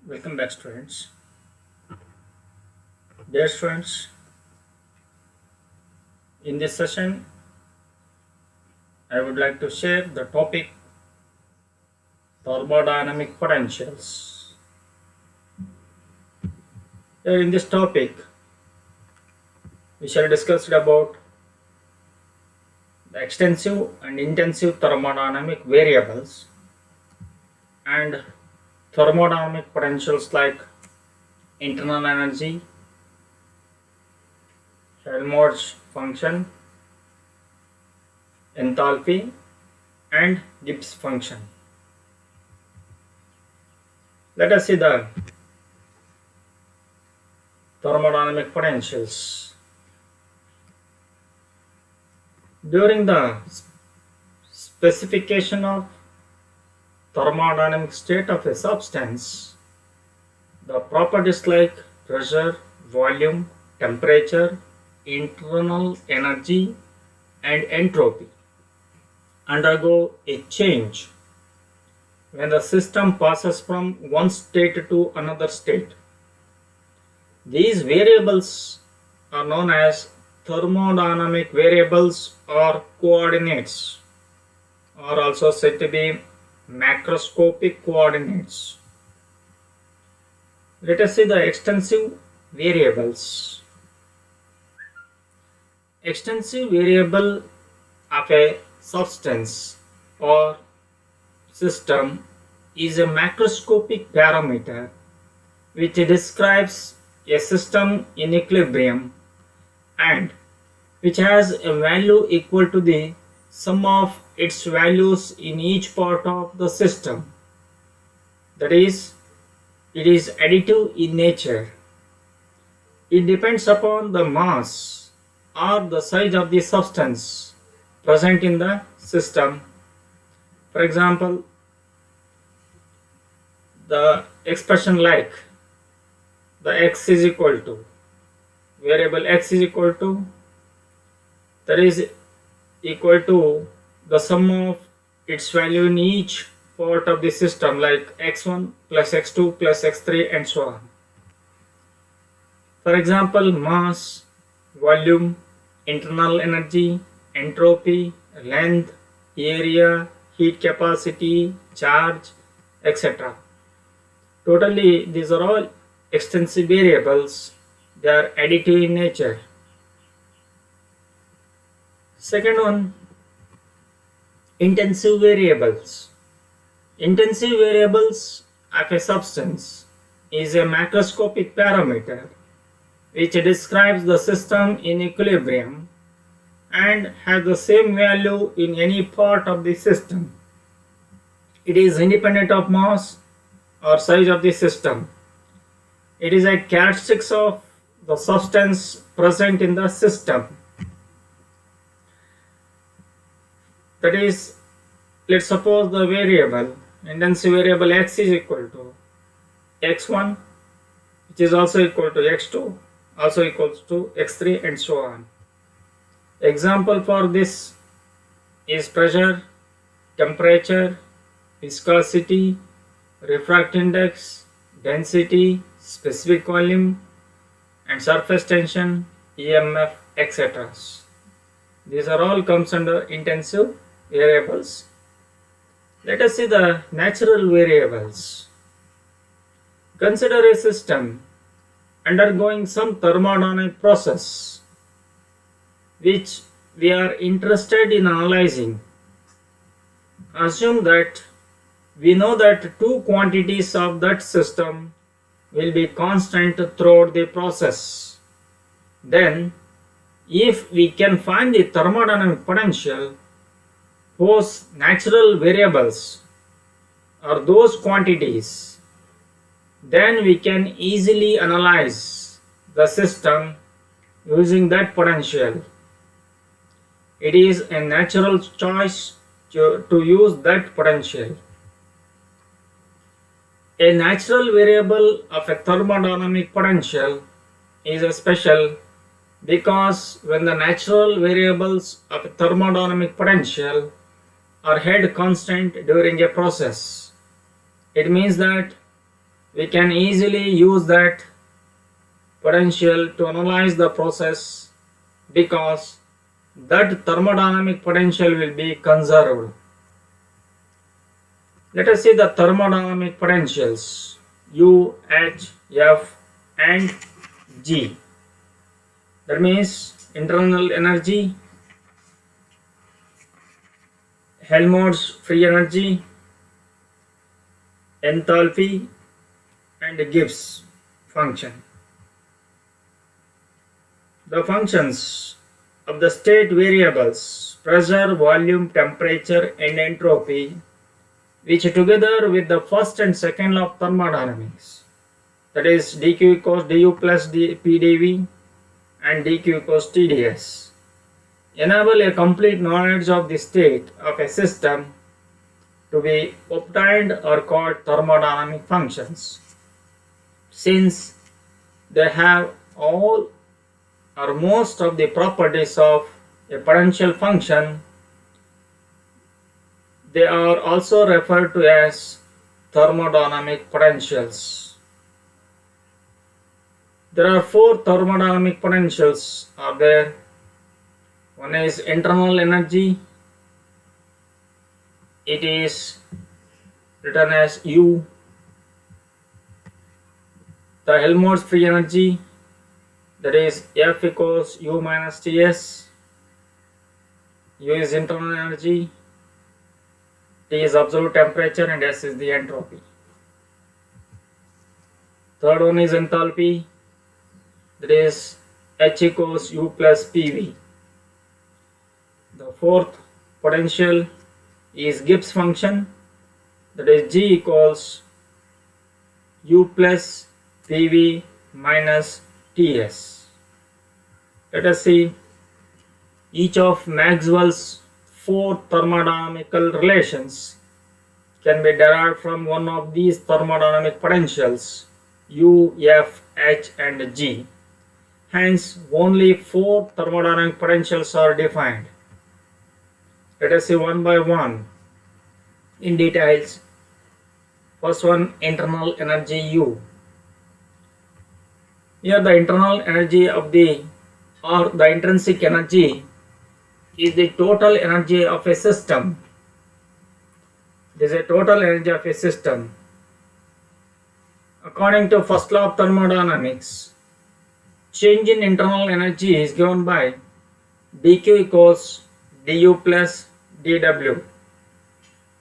Welcome back, students. Dear students, in this session, I would like to share the topic thermodynamic potentials. Here in this topic, we shall discuss about the extensive and intensive thermodynamic variables and thermodynamic potentials like internal energy, Helmholtz function, enthalpy, and Gibbs function. Let us see the thermodynamic potentials. During the specification of thermodynamic state of a substance, the properties like pressure, volume, temperature, internal energy, and entropy undergo a change when the system passes from one state to another state. These variables are known as thermodynamic variables or coordinates, or also said to be macroscopic coordinates. Let us see the extensive variables. Extensive variable of a substance or system is a macroscopic parameter which describes a system in equilibrium and which has a value equal to the sum of its values in each part of the system. That is, it is additive in nature. It depends upon the mass or the size of the substance present in the system. For example, the expression like the x is equal to variable x is equal to, that is equal to the sum of its value in each part of the system, like x1 plus x2 plus x3 and so on. For example, mass, volume, internal energy, entropy, length, area, heat capacity, charge, etc. Totally, these are all extensive variables. They are additive in nature. Second one, intensive variables. Intensive variables of a substance is a macroscopic parameter which describes the system in equilibrium and has the same value in any part of the system. It is independent of mass or size of the system. It is a characteristic of the substance present in the system. That is, let's suppose the variable, intensive variable x is equal to x1, which is also equal to x2, also equals to x3 and so on. Example for this is pressure, temperature, viscosity, refractive index, density, specific volume, and surface tension, EMF, etc. These are all comes under intensive variables. Let us see the natural variables. Consider a system undergoing some thermodynamic process which we are interested in analyzing. Assume that we know that two quantities of that system will be constant throughout the process. Then, if we can find the thermodynamic potential, whose natural variables are those quantities, then we can easily analyze the system using that potential. It is a natural choice to use that potential. A natural variable of a thermodynamic potential is special because when the natural variables of a thermodynamic potential are held constant during a process, it means that we can easily use that potential to analyze the process because that thermodynamic potential will be conserved. Let us see the thermodynamic potentials U, H, F and G. That means internal energy, Helmholtz free energy, enthalpy and Gibbs function. The functions of the state variables pressure, volume, temperature and entropy, which together with the first and second law of thermodynamics, that is dq equals du plus pdv and dq equals tds, enable a complete knowledge of the state of a system to be obtained are called thermodynamic functions. Since they have all or most of the properties of a potential function, they are also referred to as thermodynamic potentials. There are four thermodynamic potentials are there. One is internal energy. It is written as U. The Helmholtz free energy, that is F equals U minus Ts. U is internal energy, T is absolute temperature and S is the entropy. Third one is enthalpy, that is H equals U plus PV. The fourth potential is Gibbs function, that is G equals U plus PV minus Ts. Let us see each of Maxwell's four thermodynamical relations can be derived from one of these thermodynamic potentials U, F, H and G. Hence, only four thermodynamic potentials are defined. Let us see one by one in details. First one, internal energy U. Here the internal energy of the intrinsic energy is the total energy of a system. This is a total energy of a system. According to first law of thermodynamics, change in internal energy is given by dq equals du plus dw.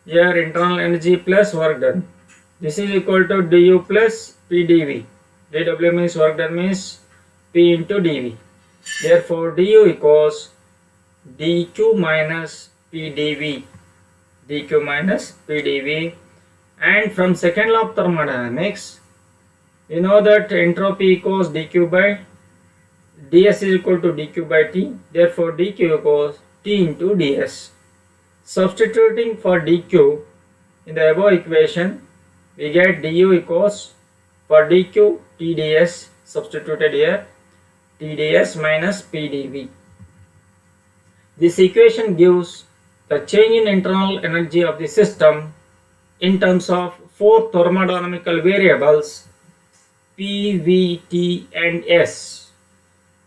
Here internal energy plus work done. This is equal to du plus pdv. dw means work done means p into dv. Therefore du equals dq minus pdv. dq minus pdv. And from second law of thermodynamics, we know that entropy equals dq by ds is equal to dq by t. Therefore dq equals t into ds. Substituting for dq in the above equation, we get du equals for dq tds, substituted here tds minus pdv. This equation gives the change in internal energy of the system in terms of four thermodynamical variables P, V, T and S.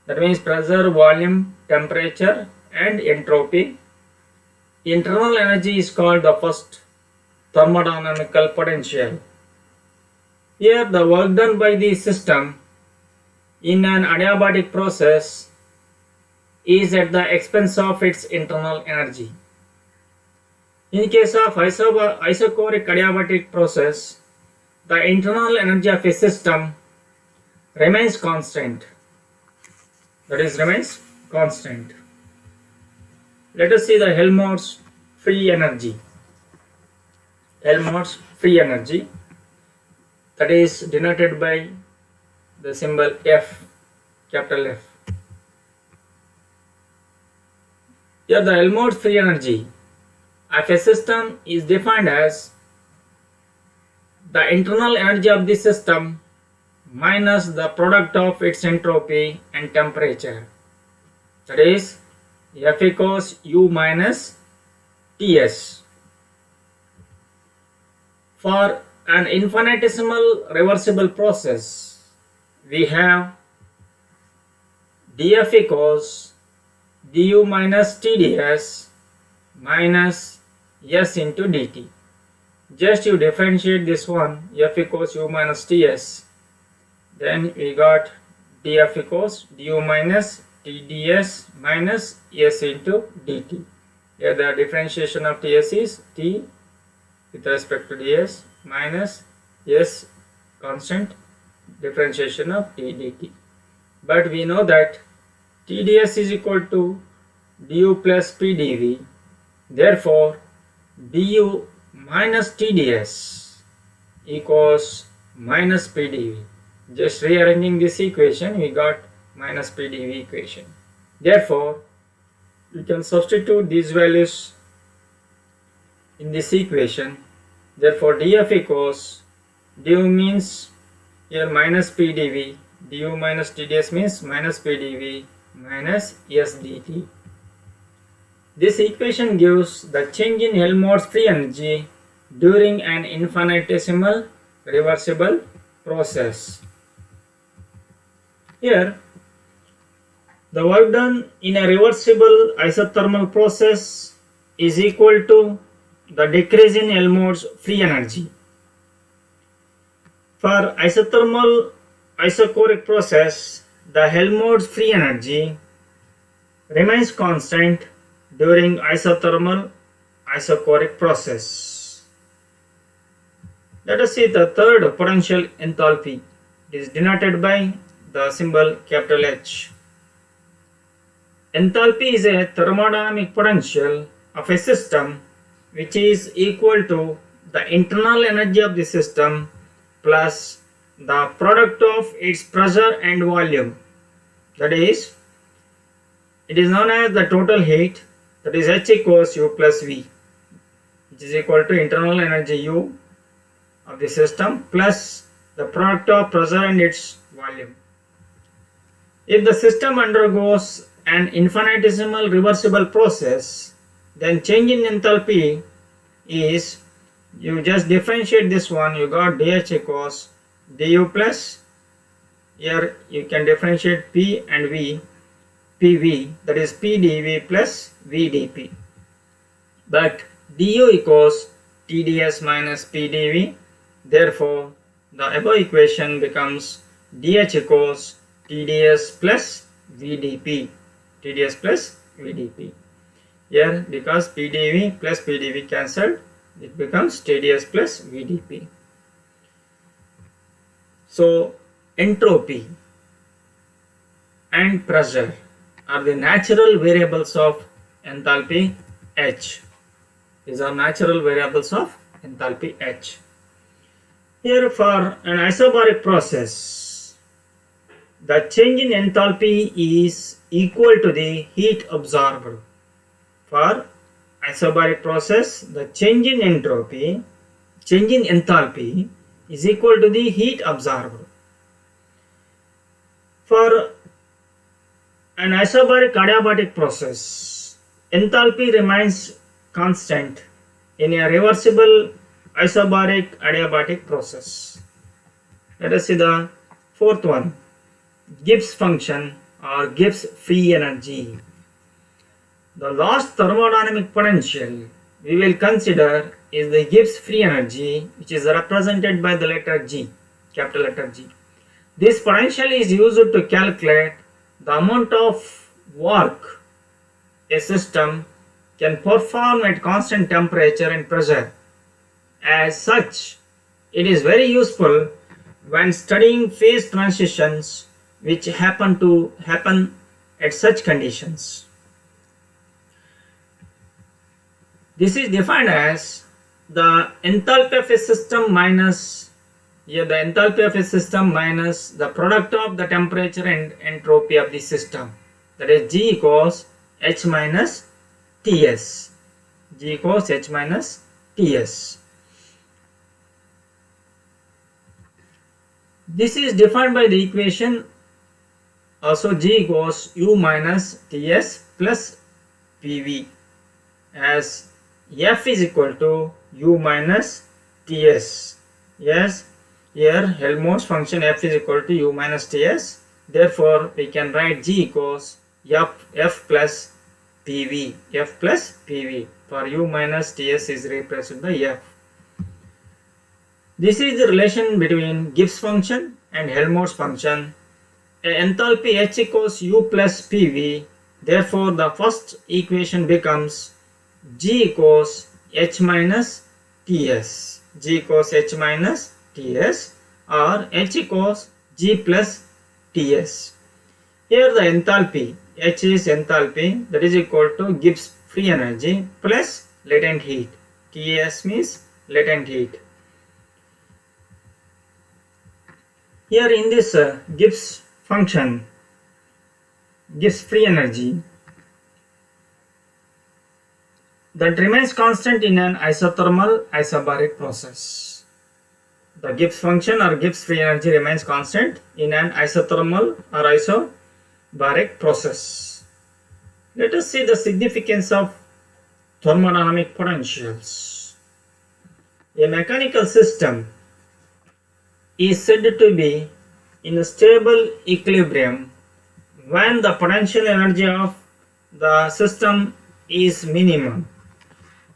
That means pressure, volume, temperature and entropy. Internal energy is called the first thermodynamical potential. Here the work done by the system in an adiabatic process is at the expense of its internal energy. In case of isochoric adiabatic process, the internal energy of a system remains constant. That is, remains constant. Let us see the Helmholtz free energy. Helmholtz free energy, that is denoted by the symbol F, capital F. Here the Helmholtz free energy of a system is defined as the internal energy of the system minus the product of its entropy and temperature. That is, F equals U minus Ts. For an infinitesimal reversible process, we have df equals du minus TdS minus S into dt. Just you differentiate this one, f equals u minus Ts, then we got df equals du minus TdS minus S into dt. Here the differentiation of Ts is T with respect to ds minus S constant differentiation of t dt. But we know that TdS is equal to du plus pdv. Therefore, du minus TdS equals minus pdv. Just rearranging this equation, we got minus pdv equation. Therefore, we can substitute these values in this equation. Therefore, df equals du means here minus pdv, du minus TdS means minus pdv minus S dt. This equation gives the change in Helmholtz free energy during an infinitesimal reversible process. Here, the work done in a reversible isothermal process is equal to the decrease in Helmholtz free energy. For isothermal isochoric process, the Helmholtz free energy remains constant during isothermal isochoric process. Let us see the third potential enthalpy. It is denoted by the symbol capital H. Enthalpy is a thermodynamic potential of a system which is equal to the internal energy of the system plus the product of its pressure and volume. That is, it is known as the total heat, that is H equals U plus V, which is equal to internal energy U of the system plus the product of pressure and its volume. If the system undergoes an infinitesimal reversible process, then change in enthalpy is, you just differentiate this one, you got dH equals du plus, here you can differentiate P and V, PV, that is PdV plus VdP. But du equals TdS minus PdV, therefore the above equation becomes dH equals TdS plus VdP, TdS plus VdP. Here, because PdV plus PdV cancelled, it becomes TdS plus VdP. So, entropy and pressure are the natural variables of enthalpy H. These are natural variables of enthalpy H. Here, for an isobaric process, the change in enthalpy is equal to the heat absorbed. For isobaric process, the change in enthalpy is equal to the heat absorbed. For an isobaric adiabatic process, enthalpy remains constant in a reversible isobaric adiabatic process. Let us see the fourth one, Gibbs function or Gibbs free energy. The last thermodynamic potential we will consider is the Gibbs free energy, which is represented by the letter G, capital letter G. This potential is used to calculate the amount of work a system can perform at constant temperature and pressure. As such, it is very useful when studying phase transitions which happen at such conditions. This is defined as the enthalpy of a system minus, here the enthalpy of a system minus the product of the temperature and entropy of the system. That is G equals H minus Ts. G equals H minus Ts. This is defined by the equation also G equals U minus Ts plus PV, as F is equal to U minus Ts, Yes, here Helmholtz function f is equal to u minus Ts. Therefore, we can write G equals f plus PV. F plus PV. For u minus Ts is replaced by f. This is the relation between Gibbs function and Helmholtz function. Enthalpy H equals U plus PV. Therefore, the first equation becomes G equals H minus Ts. G equals H minus Ts or H equals G plus Ts. Here the enthalpy, H is enthalpy, that is equal to Gibbs free energy plus latent heat. Ts means latent heat. Here in this Gibbs function, Gibbs free energy, that remains constant in an isothermal isobaric process. The Gibbs function or Gibbs free energy remains constant in an isothermal or isobaric process. Let us see the significance of thermodynamic potentials. A mechanical system is said to be in a stable equilibrium when the potential energy of the system is minimum.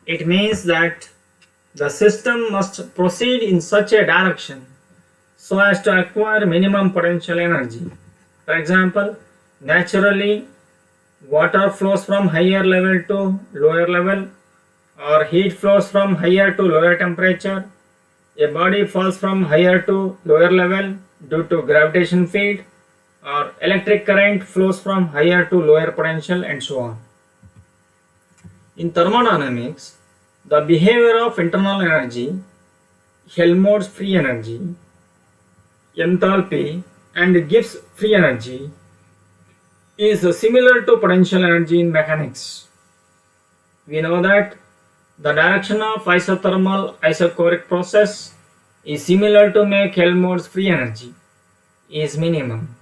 It means that the system must proceed in such a direction so as to acquire minimum potential energy. For example, naturally water flows from higher level to lower level, or heat flows from higher to lower temperature. A body falls from higher to lower level due to gravitation field, or electric current flows from higher to lower potential, and so on. In thermodynamics, the behavior of internal energy, Helmholtz free energy, enthalpy, and Gibbs free energy is similar to potential energy in mechanics. We know that the direction of isothermal isochoric process is similar to make Helmholtz free energy is minimum.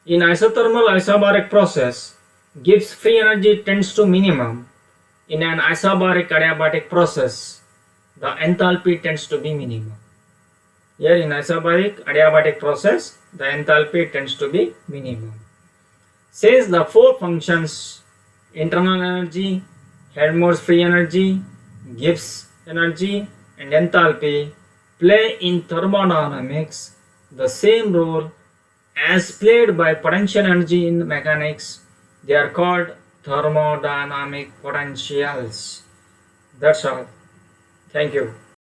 In isothermal isobaric process, Gibbs free energy tends to minimum. In an isobaric adiabatic process, the enthalpy tends to be minimum. Here in isobaric adiabatic process, the enthalpy tends to be minimum. Since the four functions, internal energy, Helmholtz free energy, Gibbs energy, and enthalpy, play in thermodynamics the same role as played by potential energy in mechanics, they are called thermodynamic potentials. That's all. Thank you.